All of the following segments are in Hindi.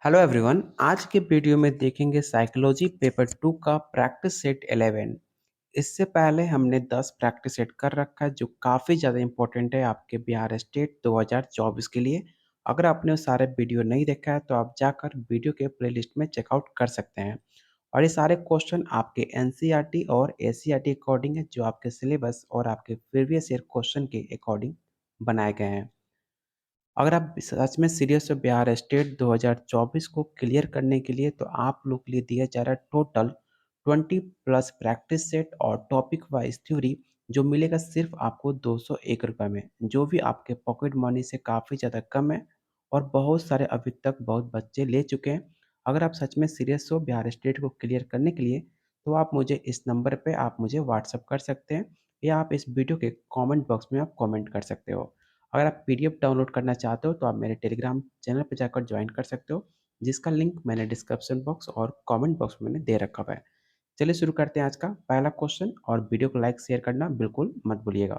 Hello everyone. आज के वीडियो में देखेंगे साइकोलॉजी पेपर 2 का प्रैक्टिस सेट 11। इससे पहले हमने 10 प्रैक्टिस सेट कर रखा है जो काफ़ी ज़्यादा इंपॉर्टेंट है आपके बिहार स्टेट 2024 के लिए। अगर आपने वो सारे वीडियो नहीं देखा है तो आप जाकर वीडियो के प्लेलिस्ट में चेकआउट कर सकते हैं। और ये सारे क्वेश्चन आपके एनसीईआरटी और एससीईआरटी अकॉर्डिंग है, जो आपके सिलेबस और आपके प्रीवियस ईयर क्वेश्चन के अकॉर्डिंग बनाए गए हैं। अगर आप सच में सीरियस हो बिहार स्टेट 2024 को क्लियर करने के लिए, तो आप लोग के लिए दिया जा रहा है टोटल 20 प्लस प्रैक्टिस सेट और टॉपिक वाइज थ्योरी, जो मिलेगा सिर्फ आपको 201 रुपये में, जो भी आपके पॉकेट मनी से काफ़ी ज़्यादा कम है। और बहुत सारे अभी तक बहुत बच्चे ले चुके हैं। अगर आप सच में सीरियस हो बिहार स्टेट को क्लियर करने के लिए, तो आप मुझे इस नंबर पे आप मुझे व्हाट्सअप कर सकते हैं, या आप इस वीडियो के कमेंट बॉक्स में आप कमेंट कर सकते हो। अगर आप पीडीएफ डाउनलोड करना चाहते हो तो आप मेरे टेलीग्राम चैनल पर जाकर ज्वाइन कर सकते हो, जिसका लिंक मैंने डिस्क्रिप्शन बॉक्स और कमेंट बॉक्स में मैंने दे रखा हुआ है। चलिए शुरू करते हैं आज का पहला क्वेश्चन, और वीडियो को लाइक शेयर करना बिल्कुल मत भूलिएगा।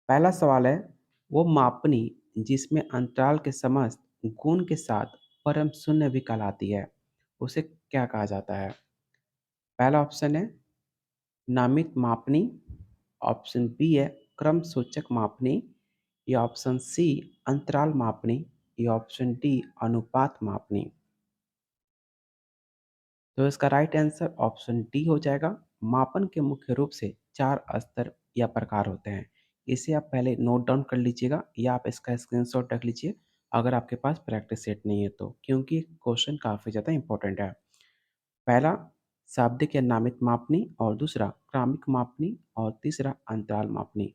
पहला सवाल है, वो मापनी जिसमें अंतराल के समस्त गुण के साथ परम शून्य भी कहलाती है, उसे क्या कहा जाता है? पहला ऑप्शन है नामित मापनी, ऑप्शन बी है क्रम सूचक मापनी, या ऑप्शन सी अंतराल मापनी, या ऑप्शन डी अनुपात मापनी। तो इसका राइट आंसर ऑप्शन डी हो जाएगा। मापन के मुख्य रूप से 4 स्तर या प्रकार होते हैं। इसे आप पहले नोट डाउन कर लीजिएगा, या आप इसका स्क्रीनशॉट रख लीजिए अगर आपके पास प्रैक्टिस सेट नहीं है तो, क्योंकि क्वेश्चन काफ़ी ज़्यादा इंपॉर्टेंट है। पहला शाब्दिक या नामित मापनी, और दूसरा क्रमिक मापनी, और तीसरा अंतराल मापनी,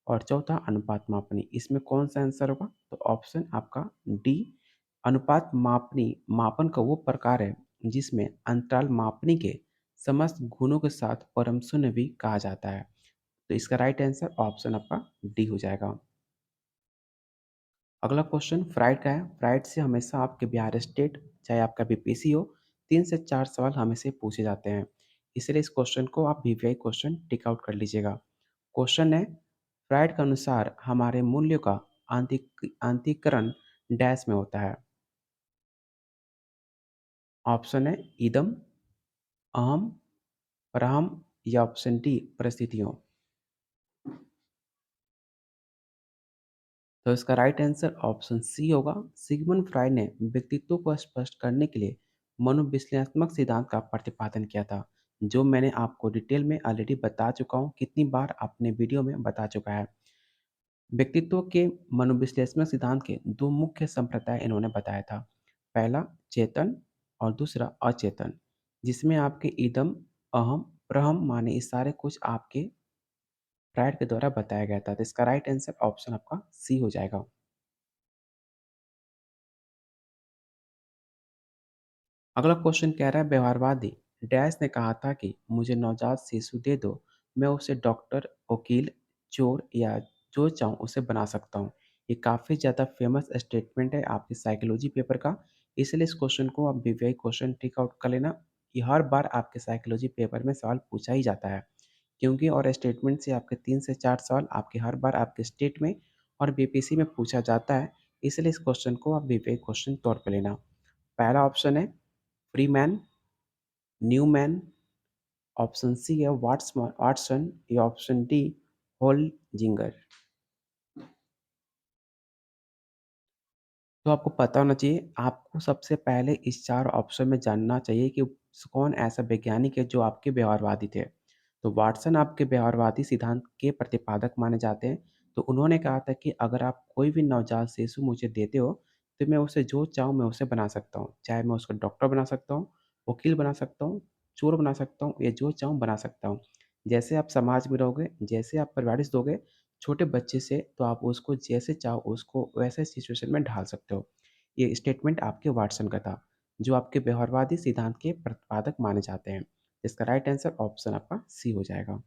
और चौथा अनुपात मापनी। इसमें कौन सा आंसर होगा? तो ऑप्शन आपका डी अनुपात मापनी मापन का वो प्रकार है जिसमें अंतराल मापनी के समस्त गुणों के साथ परम शून्य भी कहा जाता है। तो इसका राइट आंसर ऑप्शन आपका डी हो जाएगा। अगला क्वेश्चन फ्राइड का है। फ्राइड से हमेशा आपके बिहार स्टेट चाहे आपका बीपीएससी हो, 3 से 4 सवाल हमेशा पूछे जाते हैं। इसलिए इस क्वेश्चन को आप वीवीआई क्वेश्चन टिक आउट कर लीजिएगा। क्वेश्चन है, फ्राइड के अनुसार हमारे मूल्यों का आंतरिकरण डैश में होता है। ऑप्शन है इदम, अहम, परहम, या ऑप्शन डी परिस्थितियों। तो इसका राइट आंसर ऑप्शन सी होगा। सिगमंड फ्राइड ने व्यक्तित्व को स्पष्ट करने के लिए मनोविश्लेषणात्मक सिद्धांत का प्रतिपादन किया था, जो मैंने आपको डिटेल में ऑलरेडी बता चुका हूँ, कितनी बार अपने वीडियो में बता चुका है। व्यक्तित्व के मनोविश्लेषणात्मक सिद्धांत के दो मुख्य संप्रदाय इन्होंने बताया था। पहला चेतन, और दूसरा अचेतन, जिसमें आपके इदम, अहम, प्रहम माने ये सारे कुछ आपके फ्राइड के द्वारा बताया गया था। तो इसका राइट आंसर ऑप्शन आपका सी हो जाएगा। अगला क्वेश्चन कह रहा है, व्यवहारवादी डैश ने कहा था कि मुझे नवजात शिशु दे दो, मैं उसे डॉक्टर, वकील, चोर, या जो चाहूँ उसे बना सकता हूँ। ये काफ़ी ज़्यादा फेमस स्टेटमेंट है आपके साइकोलॉजी पेपर का। इसलिए इस क्वेश्चन को आप वीवीआई क्वेश्चन टिक आउट कर लेना। ये हर बार आपके साइकोलॉजी पेपर में सवाल पूछा ही जाता है, क्योंकि और स्टेटमेंट से आपके 3 से 4 सवाल आपके हर बार आपके स्टेट में और बीपीएससी में पूछा जाता है। इसलिए इस क्वेश्चन को आप वीवीआई क्वेश्चन तौर पर लेना। पहला ऑप्शन है फ्रीमैन, न्यूमैन, ऑप्शन सी है वाटसन, या ऑप्शन डी होल्जिंगर। तो आपको पता होना चाहिए, आपको सबसे पहले इस 4 ऑप्शन में जानना चाहिए कि कौन ऐसा वैज्ञानिक है जो आपके व्यवहारवादी थे। तो वाटसन आपके व्यवहारवादी सिद्धांत के प्रतिपादक माने जाते हैं। तो उन्होंने कहा था कि अगर आप कोई भी नवजात शिशु मुझे देते हो, तो मैं उसे जो चाहूँ मैं उसे बना सकता हूँ। चाहे मैं उसको डॉक्टर बना सकता हूँ, वकील बना सकता हूँ, चोर बना सकता हूँ, या जो चाहूँ बना सकता हूँ। जैसे आप समाज में रहोगे, जैसे आप परवरिश दोगे छोटे बच्चे से, तो आप उसको जैसे चाहो उसको वैसे सिचुएशन में ढाल सकते हो। ये स्टेटमेंट आपके वाटसन का था, जो आपके व्यवहारवादी सिद्धांत के प्रतिपादक माने जाते हैं। इसका राइट आंसर ऑप्शन आपका सी हो जाएगा।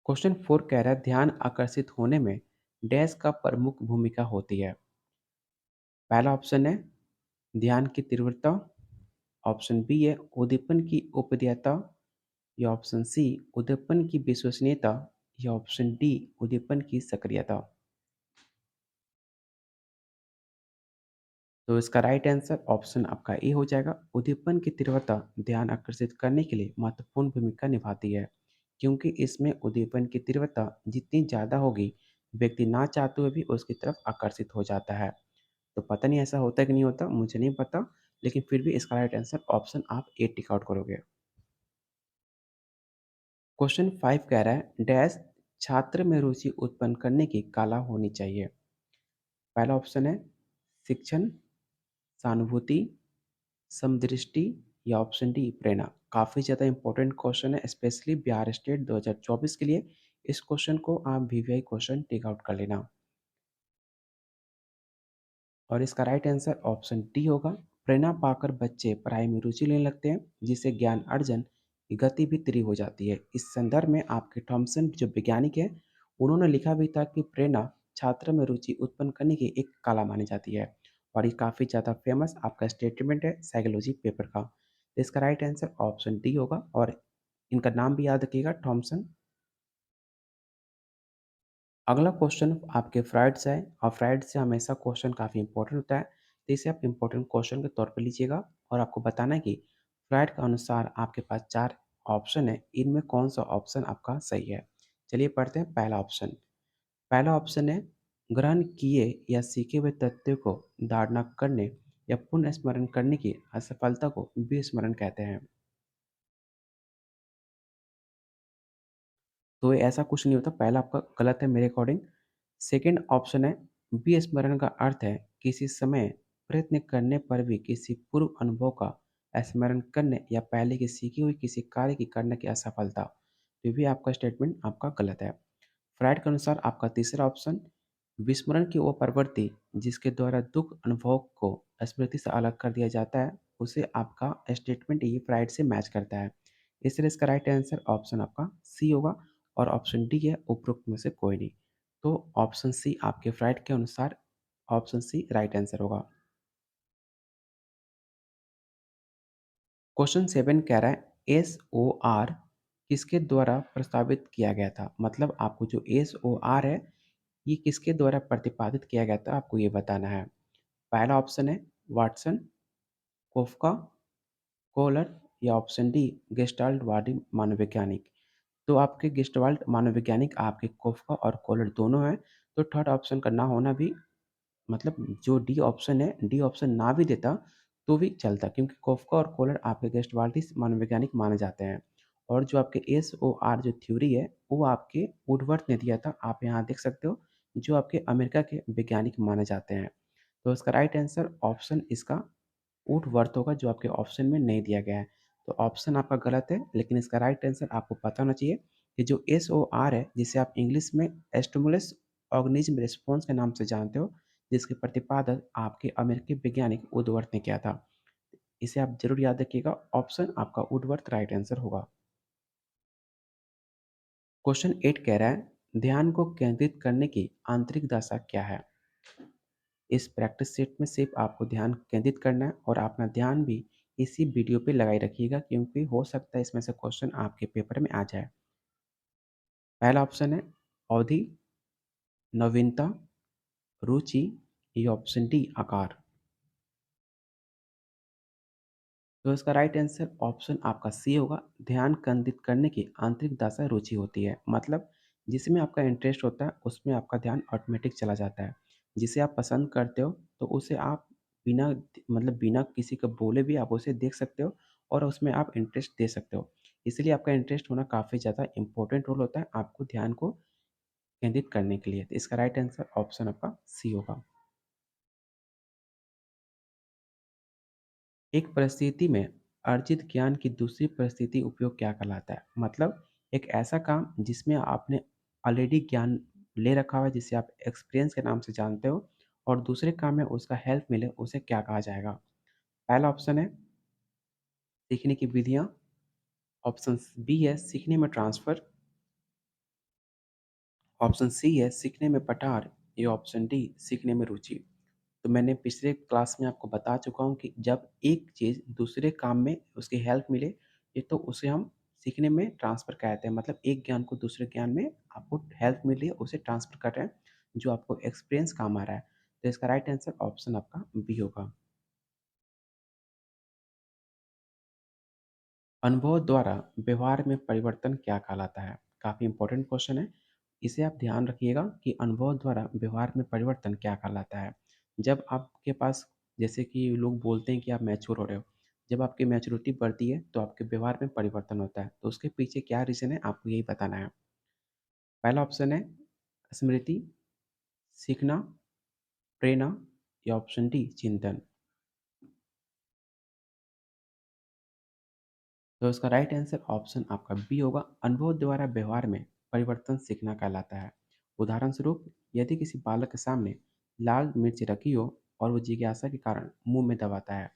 क्वेश्चन 4 कह रहा है, ध्यान आकर्षित होने में डैश का प्रमुख भूमिका होती है। पहला ऑप्शन है ध्यान की तीव्रता, ऑप्शन बी है उद्दीपन की उपदेयता, या ऑप्शन सी उद्दीपन की विश्वसनीयता, या ऑप्शन डी उद्दीपन की सक्रियता। तो इसका राइट आंसर ऑप्शन आपका ए हो जाएगा। उद्दीपन की तीव्रता ध्यान आकर्षित करने के लिए महत्वपूर्ण भूमिका निभाती है, क्योंकि इसमें उद्दीपन की तीव्रता जितनी ज़्यादा होगी, व्यक्ति ना चाहते हुए भी उसकी तरफ आकर्षित हो जाता है। तो पता नहीं ऐसा होता है कि नहीं होता, मुझे नहीं पता, लेकिन फिर भी इसका राइट आंसर ऑप्शन आप ए टिक आउट करोगे। क्वेश्चन 5 कह रहा है डैश छात्र में रुचि उत्पन्न करने की कला होनी चाहिए। पहला ऑप्शन है शिक्षण, सहानुभूति, समदृष्टि या ऑप्शन डी प्रेरणा। काफ़ी ज़्यादा इंपॉर्टेंट क्वेश्चन है, स्पेशली बिहार स्टेट 2024 के लिए। इस क्वेश्चन को आप वीवीआई क्वेश्चन टेक आउट कर लेना। और इसका राइट आंसर ऑप्शन डी होगा। प्रेरणा पाकर बच्चे पढ़ाई में रुचि लेने लगते हैं, जिससे ज्ञान अर्जन की गति भी तेज हो जाती है। इस संदर्भ में आपके थॉमसन जो वैज्ञानिक है, उन्होंने लिखा भी था कि प्रेरणा छात्र में रुचि उत्पन्न करने की एक कला मानी जाती है। और ये काफ़ी ज़्यादा फेमस आपका स्टेटमेंट है साइकोलॉजी पेपर का। तो इसका राइट आंसर ऑप्शन डी होगा। और इनका नाम भी याद रखिएगा, थॉमसन। अगला क्वेश्चन आपके फ्राइड से है, और फ्राइड से हमेशा क्वेश्चन काफ़ी इंपॉर्टेंट होता है, तो इसे आप इंपॉर्टेंट क्वेश्चन के तौर पर लीजिएगा। और आपको बताना है कि फ्राइड के अनुसार आपके पास 4 ऑप्शन है, इनमें कौन सा ऑप्शन आपका सही है। चलिए पढ़ते हैं पहला ऑप्शन। पहला ऑप्शन है ग्रहण किए या सीखे हुए तथ्यों को धारणा करने या पुनः स्मरण करने की असफलता को विस्मरण कहते हैं। तो ऐसा कुछ नहीं होता, पहला आपका गलत है मेरे अकॉर्डिंग। सेकंड ऑप्शन है विस्मरण का अर्थ है किसी समय प्रयत्न करने पर भी किसी पूर्व अनुभव का स्मरण करने या पहले की सीखी हुई किसी कार्य की करने की असफलता। तो ये भी आपका स्टेटमेंट आपका गलत है। फ्राइड के अनुसार आपका तीसरा ऑप्शन विस्मरण की वो प्रवृत्ति जिसके द्वारा दुख अनुभव को स्मृति से अलग कर दिया जाता है, उसे आपका स्टेटमेंट ये फ्राइड से मैच करता है। इसलिए इसका राइट आंसर ऑप्शन आपका सी होगा। और ऑप्शन डी है उपरोक्त में से कोई नहीं। तो ऑप्शन सी आपके फ्राइड के अनुसार ऑप्शन सी राइट आंसर होगा। क्वेश्चन 7 कह रहा है एस ओ आर किसके द्वारा प्रस्तावित किया गया था। मतलब आपको जो एस ओ आर है, ये किसके द्वारा प्रतिपादित किया गया था, आपको ये बताना है। पहला ऑप्शन है वाटसन, कोफका, कोहलर या ऑप्शन डी गेस्टाल्ट वादी मनोवैज्ञानिक। तो आपके गेस्टवाल्ट मनोवैज्ञानिक आपके कोफका और कोहलर दोनों हैं। तो थर्ड ऑप्शन का ना होना भी, मतलब जो डी ऑप्शन है, डी ऑप्शन ना भी देता तो भी चलता, क्योंकि कोफका और कोहलर आपके गेस्टवाल्टिस मनोवैज्ञानिक माने जाते हैं। और जो आपके एस ओ आर जो थ्योरी है, वो आपके वुडवर्थ ने दिया था, आप यहाँ देख सकते हो, जो आपके अमेरिका के वैज्ञानिक माने जाते हैं। तो इसका राइट आंसर ऑप्शन इसका वुडवर्थ होगा, जो आपके ऑप्शन में नहीं दिया गया है। तो ऑप्शन आपका गलत है, लेकिन इसका राइट आंसर आपको पता होना चाहिए कि जो एस ओ आर है, जिसे आप इंग्लिश में स्टिमुलस ऑर्गेनिज्म रिस्पॉन्स के नाम से जानते हो, जिसके प्रतिपादक आपके अमेरिकी वैज्ञानिक वुडवर्थ ने किया था। इसे आप जरूर याद रखिएगा, ऑप्शन आपका वुडवर्थ राइट आंसर होगा। क्वेश्चन 8 कह रहा है ध्यान को केंद्रित करने की आंतरिक दशा क्या है। इस प्रैक्टिस सेट में सिर्फ आपको ध्यान केंद्रित करना है, और अपना ध्यान भी इसी वीडियो पे लगाए रखिएगा, क्योंकि हो सकता है इसमें से क्वेश्चन आपके पेपर में आ जाए। पहला ऑप्शन है अवधि, नवीनता, रुचि या ऑप्शन डी आकार। तो इसका राइट आंसर ऑप्शन आपका सी होगा। ध्यान केंद्रित करने की आंतरिक दशा रुचि होती है, मतलब जिसमें आपका इंटरेस्ट होता है उसमें आपका ध्यान ऑटोमेटिक चला जाता है। जिसे आप पसंद करते हो तो उसे आप बिना, मतलब बिना किसी को बोले भी आप उसे देख सकते हो, और उसमें आप इंटरेस्ट दे सकते हो। इसलिए आपका इंटरेस्ट होना काफ़ी ज़्यादा इंपॉर्टेंट रोल होता है आपको ध्यान को केंद्रित करने के लिए। तो इसका राइट आंसर ऑप्शन आपका सी होगा। एक परिस्थिति में अर्जित ज्ञान की दूसरी परिस्थिति उपयोग क्या कहलाता है। मतलब एक ऐसा काम जिसमें आपने ऑलरेडी ज्ञान ले रखा हुआ है, जिसे आप एक्सपीरियंस के नाम से जानते हो, और दूसरे काम में उसका हेल्प मिले, उसे क्या कहा जाएगा। पहला ऑप्शन है सीखने की विधियाँ, ऑप्शन बी है सीखने में ट्रांसफ़र, ऑप्शन सी है सीखने में पठार, या ऑप्शन डी सीखने में रुचि। तो मैंने पिछले क्लास में आपको बता चुका हूँ कि जब एक चीज़ दूसरे काम में उसकी हेल्प मिले, ये तो उसे हम सीखने में ट्रांसफ़र कहते हैं। मतलब एक ज्ञान को दूसरे ज्ञान में आपको हेल्प मिली है, उसे ट्रांसफ़र कर रहे हैं, जो आपको एक्सपीरियंस काम आ रहा है। तो इसका राइट आंसर ऑप्शन आपका बी होगा। अनुभव द्वारा व्यवहार में परिवर्तन क्या कहलाता है? काफ़ी इंपॉर्टेंट क्वेश्चन है। इसे आप ध्यान रखिएगा कि अनुभव द्वारा व्यवहार में परिवर्तन क्या कहलाता है? जब आपके पास जैसे कि लोग बोलते हैं कि आप मैच्योर हो रहे हो, जब आपकी मैच्योरिटी बढ़ती है तो आपके व्यवहार में परिवर्तन होता है। तो उसके पीछे क्या रीज़न है आपको यही बताना है। पहला ऑप्शन है स्मृति, सीखना, प्रेरणा या ऑप्शन डी चिंतन। तो इसका राइट आंसर ऑप्शन आपका बी होगा। अनुभव द्वारा व्यवहार में परिवर्तन सीखना कहलाता है। उदाहरण स्वरूप, यदि किसी बालक के सामने लाल मिर्च रखी हो और वो जिज्ञासा के कारण मुंह में दबाता है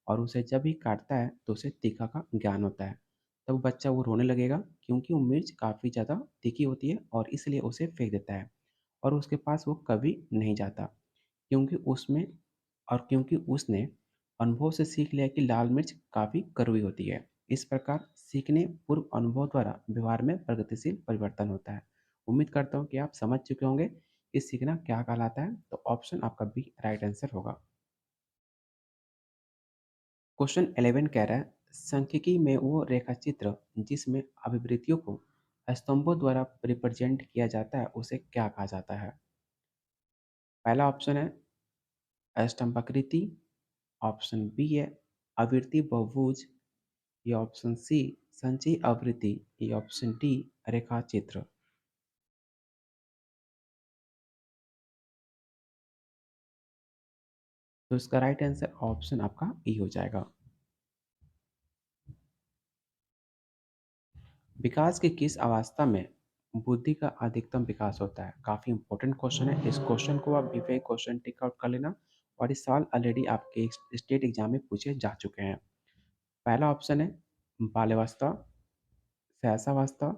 और उसे जब भी काटता है तो उसे तीखा का ज्ञान होता है, तब बच्चा वो रोने लगेगा क्योंकि वो मिर्च काफ़ी ज़्यादा तीखी होती है और इसलिए उसे फेंक देता है और उसके पास वो कभी नहीं जाता, क्योंकि उसमें और क्योंकि उसने अनुभव से सीख लिया कि लाल मिर्च काफ़ी कड़वी होती है। इस प्रकार सीखने पूर्व अनुभव द्वारा व्यवहार में प्रगतिशील परिवर्तन होता है। उम्मीद करता हूँ कि आप समझ चुके होंगे कि सीखना क्या कहलाता है। तो ऑप्शन आपका बी राइट आंसर होगा। क्वेश्चन 11 कह रहा है, सांख्यिकी में वो रेखाचित्र जिसमें अभिवृत्तियों को स्तंभों द्वारा रिप्रेजेंट किया जाता है उसे क्या कहा जाता है? पहला ऑप्शन है स्तंभाकृति, ऑप्शन बी है आवृत्ति बहुभुज, या ऑप्शन सी संचयी आवृत्ति, या ऑप्शन डी रेखा चित्र। तो इसका राइट आंसर ऑप्शन आपका ई हो जाएगा। विकास की किस अवस्था में बुद्धि का अधिकतम विकास होता है? काफी इंपॉर्टेंट क्वेश्चन है। इस क्वेश्चन को आप वीवीआई क्वेश्चन टिक आउट कर लेना। और इस साल ऑलरेडी आपके स्टेट एग्जाम में पूछे जा चुके हैं। पहला ऑप्शन है बाल्यावस्था, सहसावस्था,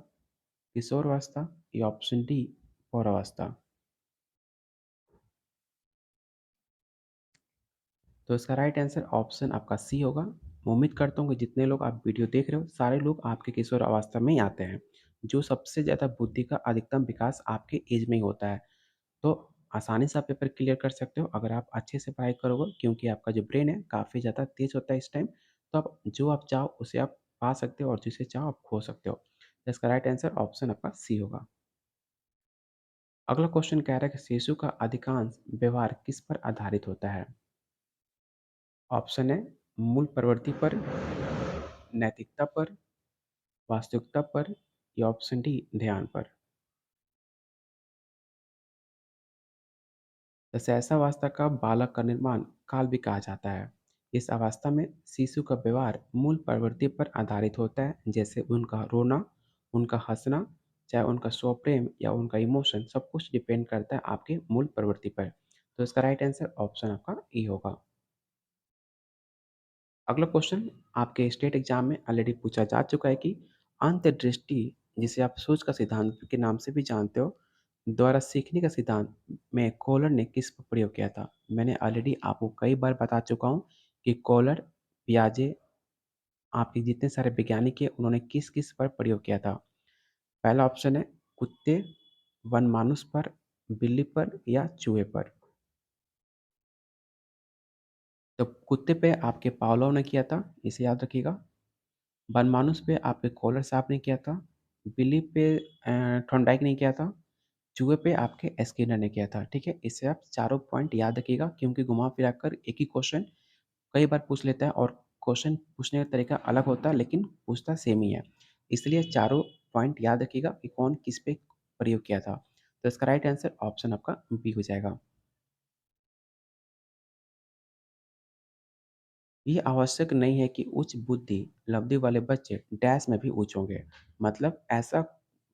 किशोरावस्था, या ऑप्शन डी पौरावस्था। तो इसका राइट आंसर ऑप्शन आपका सी होगा। मैं उम्मीद करता हूँ कि जितने लोग आप वीडियो देख रहे हो सारे लोग आपके किशोर अवस्था में ही आते हैं, जो सबसे ज़्यादा बुद्धि का अधिकतम विकास आपके एज में ही होता है। तो आसानी से आप पेपर क्लियर कर सकते हो अगर आप अच्छे से पढ़ाई करोगे, क्योंकि आपका जो ब्रेन है काफ़ी ज़्यादा तेज होता है इस टाइम। तो आप जो आप चाहो उसे आप पा सकते हो और जिसे चाहो आप खो सकते हो। तो इसका राइट आंसर ऑप्शन आपका सी होगा। अगला क्वेश्चन कह रहा है कि शिशु का अधिकांश व्यवहार किस पर आधारित होता है? ऑप्शन है मूल प्रवृत्ति पर, नैतिकता पर, वास्तविकता पर, या ऑप्शन डी ध्यान पर। दशैसावस्था का बालक का निर्माण काल भी कहा जाता है। इस अवस्था में शिशु का व्यवहार मूल प्रवृत्ति पर आधारित होता है, जैसे उनका रोना, उनका हंसना, चाहे उनका स्वप्रेम या उनका इमोशन, सब कुछ डिपेंड करता है आपके मूल प्रवृत्ति पर। तो इसका राइट आंसर ऑप्शन आपका ई होगा। अगला क्वेश्चन आपके स्टेट एग्जाम में ऑलरेडी पूछा जा चुका है कि अंतर्दृष्टि, जिसे आप सोच का सिद्धांत के नाम से भी जानते हो, द्वारा सीखने का सिद्धांत में कोलर ने किस पर प्रयोग किया था? मैंने ऑलरेडी आपको कई बार बता चुका हूँ कि कोलर, पियाजे, आपके जितने सारे वैज्ञानिक हैं उन्होंने किस किस पर प्रयोग किया था। पहला ऑप्शन है कुत्ते, वन मानुस पर, बिल्ली पर, या चूहे पर। तो कुत्ते पे आपके पावलोव ने किया था, इसे याद रखिएगा। बनमानुस पे आपके कॉलर साहब ने किया था, बिली पे थॉर्नडाइक ने किया था, चूहे पे आपके स्किनर ने किया था। ठीक है, इससे आप चारों पॉइंट याद रखिएगा, क्योंकि घुमा फिरा कर एक ही क्वेश्चन कई बार पूछ लेता है और क्वेश्चन पूछने का तरीका अलग होता है लेकिन पूछता सेम ही है। इसलिए चारों पॉइंट याद रखिएगा कि कौन किस पे प्रयोग किया था। तो इसका राइट आंसर ऑप्शन आपका बी हो जाएगा। ये आवश्यक नहीं है कि उच्च बुद्धि लब्धि वाले बच्चे डैश में भी उच्च होंगे। मतलब ऐसा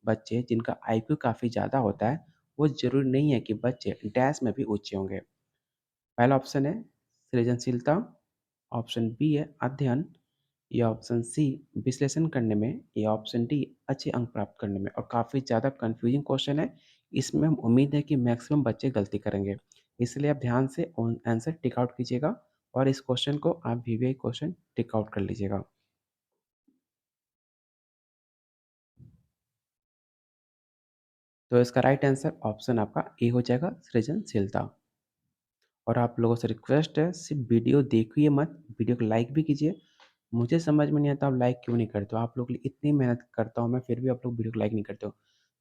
बच्चे जिनका आईक्यू काफ़ी ज़्यादा होता है, वो ज़रूरी नहीं है कि बच्चे डैश में भी ऊँचे होंगे। पहला ऑप्शन है सृजनशीलता, ऑप्शन बी है अध्ययन, या ऑप्शन सी विश्लेषण करने में, या ऑप्शन डी अच्छे अंक प्राप्त करने में। और काफ़ी ज़्यादा कन्फ्यूजिंग क्वेश्चन है, इसमें हम उम्मीद है कि मैक्सिमम बच्चे गलती करेंगे। इसलिए आप ध्यान से आंसर टिक आउट कीजिएगा और इस क्वेश्चन को आप वीवीआई क्वेश्चन टिक आउट कर लीजिएगा। तो इसका राइट आंसर ऑप्शन आपका ए हो जाएगा, सृजनशीलता। और आप लोगों से रिक्वेस्ट है सिर्फ वीडियो देखिए मत, वीडियो को लाइक भी कीजिए मुझे समझ में नहीं आता आप लाइक क्यों नहीं करते हो? आप लोग के लिए इतनी मेहनत करता हूँ मैं, फिर भी आप लोग वीडियो को लाइक नहीं करते हो।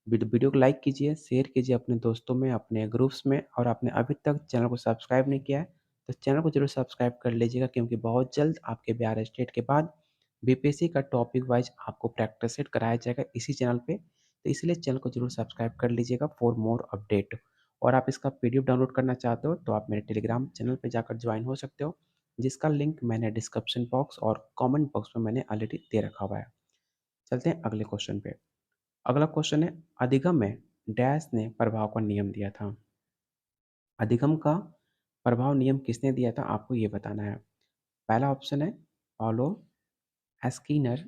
वीडियो को लाइक कीजिए, शेयर कीजिए अपने दोस्तों में, अपने ग्रुप्स में, और आपने अभी तक चैनल को सब्सक्राइब नहीं किया है, तो चैनल को ज़रूर सब्सक्राइब कर लीजिएगा, क्योंकि बहुत जल्द आपके बिहार स्टेट के बाद बीपीएससी का टॉपिक वाइज़ आपको प्रैक्टिस सेट कराया जाएगा इसी चैनल पे। तो इसलिए चैनल को ज़रूर सब्सक्राइब कर लीजिएगा फॉर मोर अपडेट। और आप इसका पीडीएफ डाउनलोड करना चाहते हो तो आप मेरे टेलीग्राम चैनल पे जाकर ज्वाइन हो सकते हो, जिसका लिंक मैंने डिस्क्रिप्शन बॉक्स और कमेंट बॉक्स में मैंने ऑलरेडी दे रखा हुआ है। चलते हैं अगले क्वेश्चन पे। अगला क्वेश्चन है, अधिगम में डैश ने प्रभाव का नियम दिया था। अधिगम का प्रभाव नियम किसने दिया था, आपको ये बताना है। पहला ऑप्शन है पाउलो स्किनर,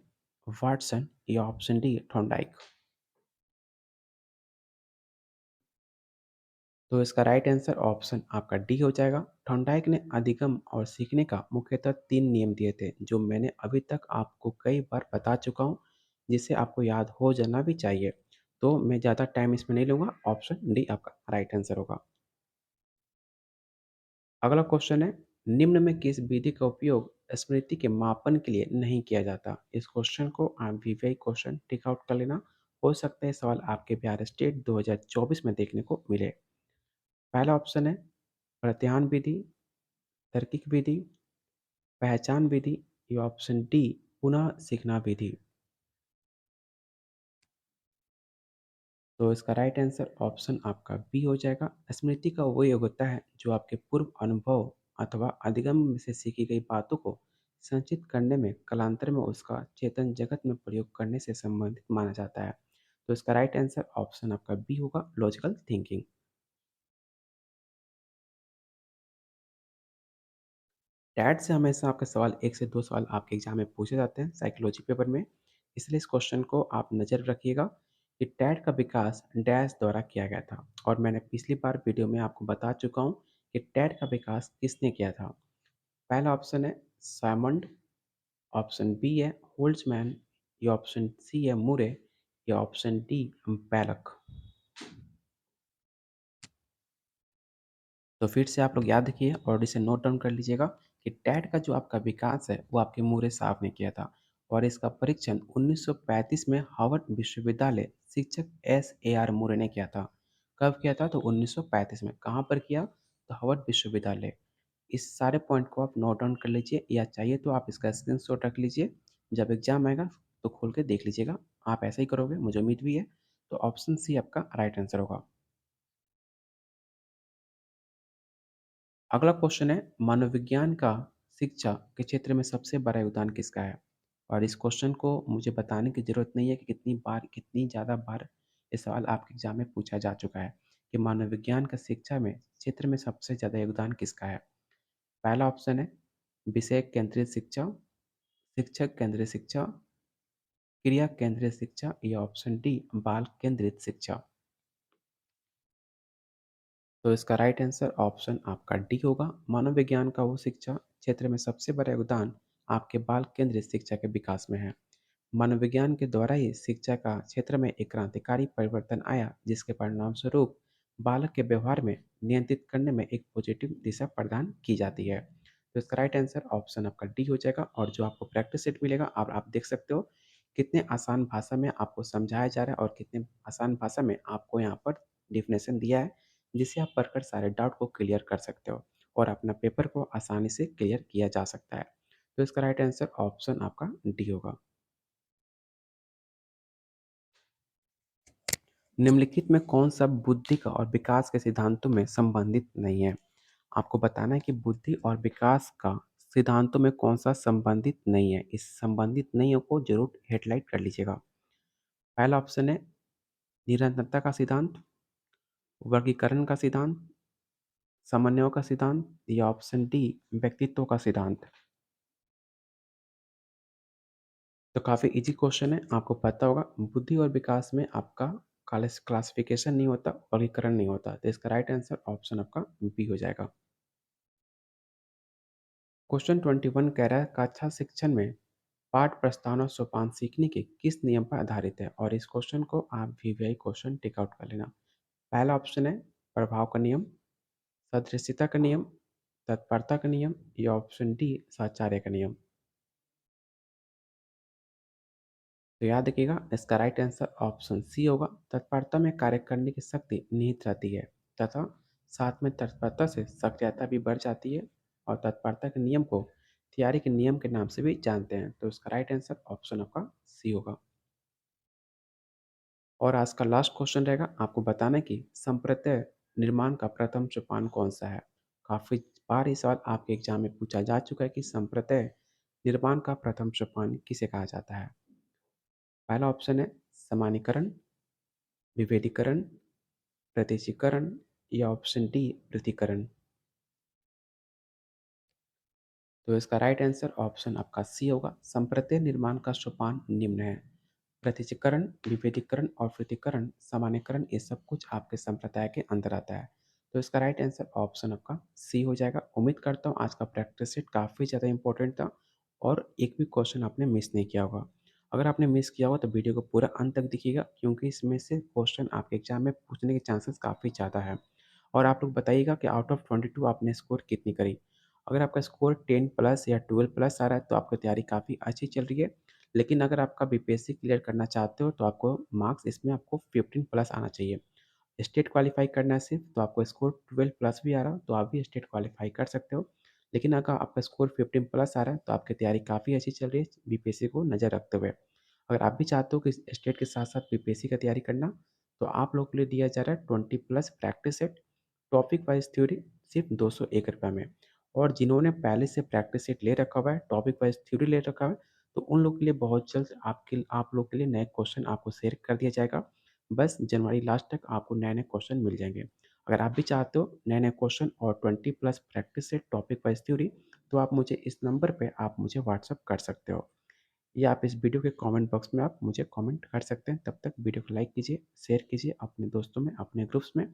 वाटसन, या ऑप्शन डी थॉर्नडाइक। तो इसका राइट आंसर ऑप्शन आपका डी हो जाएगा। थॉर्नडाइक ने अधिगम और सीखने का मुख्यतः 3 नियम दिए थे, जो मैंने अभी तक आपको कई बार बता चुका हूँ, जिसे आपको याद हो जाना भी चाहिए। तो मैं ज़्यादा टाइम इसमें नहीं लूँगा, ऑप्शन डी आपका राइट आंसर होगा। अगला क्वेश्चन है, निम्न में किस विधि का उपयोग स्मृति के मापन के लिए नहीं किया जाता? इस क्वेश्चन को आप वीवीआई क्वेश्चन टिक आउट कर लेना। हो सकता है सवाल आपके बिहार स्टेट 2024 में देखने को मिले। पहला ऑप्शन है प्रत्याहार विधि, तार्किक विधि, पहचान विधि, या ऑप्शन डी पुनः सीखना विधि। तो इसका राइट आंसर ऑप्शन आपका बी हो जाएगा। स्मृति का वो योग होता है जो आपके पूर्व अनुभव अथवा अधिगम में से सीखी गई बातों को संचित करने में कालांतर में उसका चेतन जगत में प्रयोग करने से संबंधित माना जाता है। तो इसका राइट आंसर ऑप्शन आपका बी होगा, लॉजिकल थिंकिंग। टैट से हमेशा आपके सवाल 1 से 2 सवाल आपके एग्जाम में पूछे जाते हैं साइकोलॉजी पेपर में। इसलिए इस क्वेश्चन को आप नज़र रखिएगा कि टैट का विकास डैश द्वारा किया गया था, और मैंने पिछली बार वीडियो में आपको बता चुका हूँ कि टैट का विकास किसने किया था। पहला ऑप्शन है साइमंड, ऑप्शन बी है होल्ट्जमैन, या ऑप्शन सी है मुरे, या ऑप्शन डी बैलक। तो फिर से आप लोग याद रखिए और इसे नोट डाउन कर लीजिएगा कि टैट का जो आपका विकास है वो आपके मूरे साहब ने किया था, और इसका परीक्षण 1935 में हार्वर्ड विश्वविद्यालय शिक्षक एस मूरे ने किया था। कब किया था? तो 1935 में। कहाँ पर किया? तो हार्वर्ड विश्वविद्यालय। इस सारे पॉइंट को आप नोट डाउन कर लीजिए, या चाहिए तो आप इसका स्क्रीनशॉट रख लीजिए। जब एग्जाम आएगा तो खोल के देख लीजिएगा। आप ऐसा ही करोगे, मुझे उम्मीद भी है। तो ऑप्शन सी आपका राइट आंसर होगा। अगला क्वेश्चन है, मनोविज्ञान का शिक्षा के क्षेत्र में सबसे बड़ा योगदान किसका है? और इस क्वेश्चन को मुझे बताने की ज़रूरत नहीं है कि कितनी ज़्यादा बार ये सवाल आपके एग्जाम में पूछा जा चुका है कि मनोविज्ञान का शिक्षा में क्षेत्र में सबसे ज़्यादा योगदान किसका है। पहला ऑप्शन है विषय केंद्रित शिक्षा, शिक्षक केंद्रित शिक्षा, क्रिया केंद्रित शिक्षा, या ऑप्शन डी बाल केंद्रित शिक्षा। तो इसका राइट आंसर ऑप्शन आपका डी होगा। मनोविज्ञान का वो शिक्षा क्षेत्र में सबसे बड़ा योगदान आपके बाल केंद्रित शिक्षा के विकास में है। मनोविज्ञान के द्वारा ही शिक्षा का क्षेत्र में एक क्रांतिकारी परिवर्तन आया, जिसके परिणाम स्वरूप बालक के व्यवहार में नियंत्रित करने में एक पॉजिटिव दिशा प्रदान की जाती है। तो इसका राइट आंसर ऑप्शन आपका डी हो जाएगा। और जो आपको प्रैक्टिस सेट मिलेगा, और आप देख सकते हो कितने आसान भाषा में आपको समझाया जा रहा है, और कितने आसान भाषा में आपको यहाँ पर डिफिनेशन दिया है, जिसे आप पढ़कर सारे डाउट को क्लियर कर सकते हो, और अपना पेपर को आसानी से क्लियर किया जा सकता है। तो इसका राइट आंसर ऑप्शन आपका डी होगा। निम्नलिखित में कौन सा बुद्धि का और विकास के सिद्धांतों में संबंधित नहीं है? आपको बताना है कि बुद्धि और विकास का सिद्धांतों में कौन सा संबंधित नहीं है। इस संबंधित नहीं हो को जरूर हेडलाइट कर लीजिएगा। पहला ऑप्शन है निरंतरता का सिद्धांत, वर्गीकरण का सिद्धांत, समन्वय का सिद्धांत, या ऑप्शन डी व्यक्तित्व का सिद्धांत। तो काफ़ी इजी क्वेश्चन है, आपको पता होगा बुद्धि और विकास में आपका क्लासिफिकेशन नहीं होता, वर्गीकरण नहीं होता। तो इसका राइट आंसर ऑप्शन आपका बी हो जाएगा। क्वेश्चन 21 कह रहा है कक्षा शिक्षण में पाठ प्रस्तावना सोपान सीखने के किस नियम पर आधारित है? और इस क्वेश्चन को आप वीवीआई क्वेश्चन टिक आउट कर लेना। पहला ऑप्शन है प्रभाव का नियम, सदृश्यता का नियम, तत्परता का नियम, या ऑप्शन डी साचार्य का नियम। तो याद रखिएगा, इसका राइट आंसर ऑप्शन सी होगा। तत्परता में कार्य करने की शक्ति निहित रहती है तथा साथ में तत्परता से सक्रियता भी बढ़ जाती है, और तत्परता के नियम को थियरी के नियम के नाम से भी जानते हैं। तो इसका राइट आंसर ऑप्शन आपका सी होगा। और आज का लास्ट क्वेश्चन रहेगा, आपको बताना है कि संप्रत्यय निर्माण का प्रथम सोपान कौन सा है। काफ़ी बार ये सवाल आपके एग्जाम में पूछा जा चुका है कि संप्रत्यय निर्माण का प्रथम सोपान किसे कहा जाता है। पहला ऑप्शन है समानीकरण, विभेदीकरण, प्रत्यक्षीकरण या ऑप्शन डी पृथक्करण। तो इसका राइट आंसर ऑप्शन आपका सी होगा। संप्रत्यय निर्माण का सोपान निम्न है। प्रतिचीकरण, विभेदीकरण और पृथक्करण, सामान्यकरण, ये सब कुछ आपके संप्रदाय के अंदर आता है। तो इसका राइट आंसर ऑप्शन आपका सी हो जाएगा। उम्मीद करता हूँ आज का प्रैक्टिस सेट काफ़ी ज़्यादा इंपॉर्टेंट था और एक भी क्वेश्चन आपने मिस नहीं किया होगा। अगर आपने मिस किया होगा तो वीडियो को पूरा अंत तक देखिएगा, क्योंकि इसमें से क्वेश्चन आपके एग्जाम में पूछने के चांसेस काफ़ी ज़्यादा है। और आप लोग बताइएगा कि आउट ऑफ 22 आपने स्कोर कितनी करी। अगर आपका स्कोर 10 प्लस या 12 प्लस आ रहा है तो आपकी तैयारी काफ़ी अच्छी चल रही है। लेकिन अगर आपका बीपीएससी क्लियर करना चाहते हो तो आपको मार्क्स इसमें आपको 15 प्लस आना चाहिए। स्टेट क्वालीफाई करना है सिर्फ, तो आपको स्कोर 12 प्लस भी आ रहा हो तो आप भी स्टेट क्वालीफाई कर सकते हो। लेकिन अगर आपका स्कोर 15 प्लस आ रहा है तो आपकी तैयारी काफ़ी अच्छी चल रही है बीपीएससी को नज़र रखते हुए। अगर आप भी चाहते हो कि स्टेट के साथ साथ बीपीएससी का तैयारी करना, तो आप लोग के लिए दिया जा रहा है 20 plus practice set, topic wise theory, सिर्फ ₹201 में। और जिन्होंने पहले से प्रैक्टिस सेट ले रखा हुआ है, टॉपिक वाइज थ्योरी ले रखा है, तो उन लोग के लिए बहुत जल्द आप लोग के लिए नए क्वेश्चन आपको शेयर कर दिया जाएगा। बस जनवरी लास्ट तक आपको नए-नए क्वेश्चन मिल जाएँगे। अगर आप भी चाहते हो नए-नए क्वेश्चन और 20 plus practice set, topic wise theory, तो आप मुझे इस नंबर पे आप मुझे व्हाट्सएप कर सकते हो, या आप इस वीडियो के कमेंट बॉक्स में आप मुझे कमेंट कर सकते हैं। तब तक वीडियो को लाइक कीजिए, शेयर कीजिए अपने दोस्तों में, अपने ग्रुप्स में।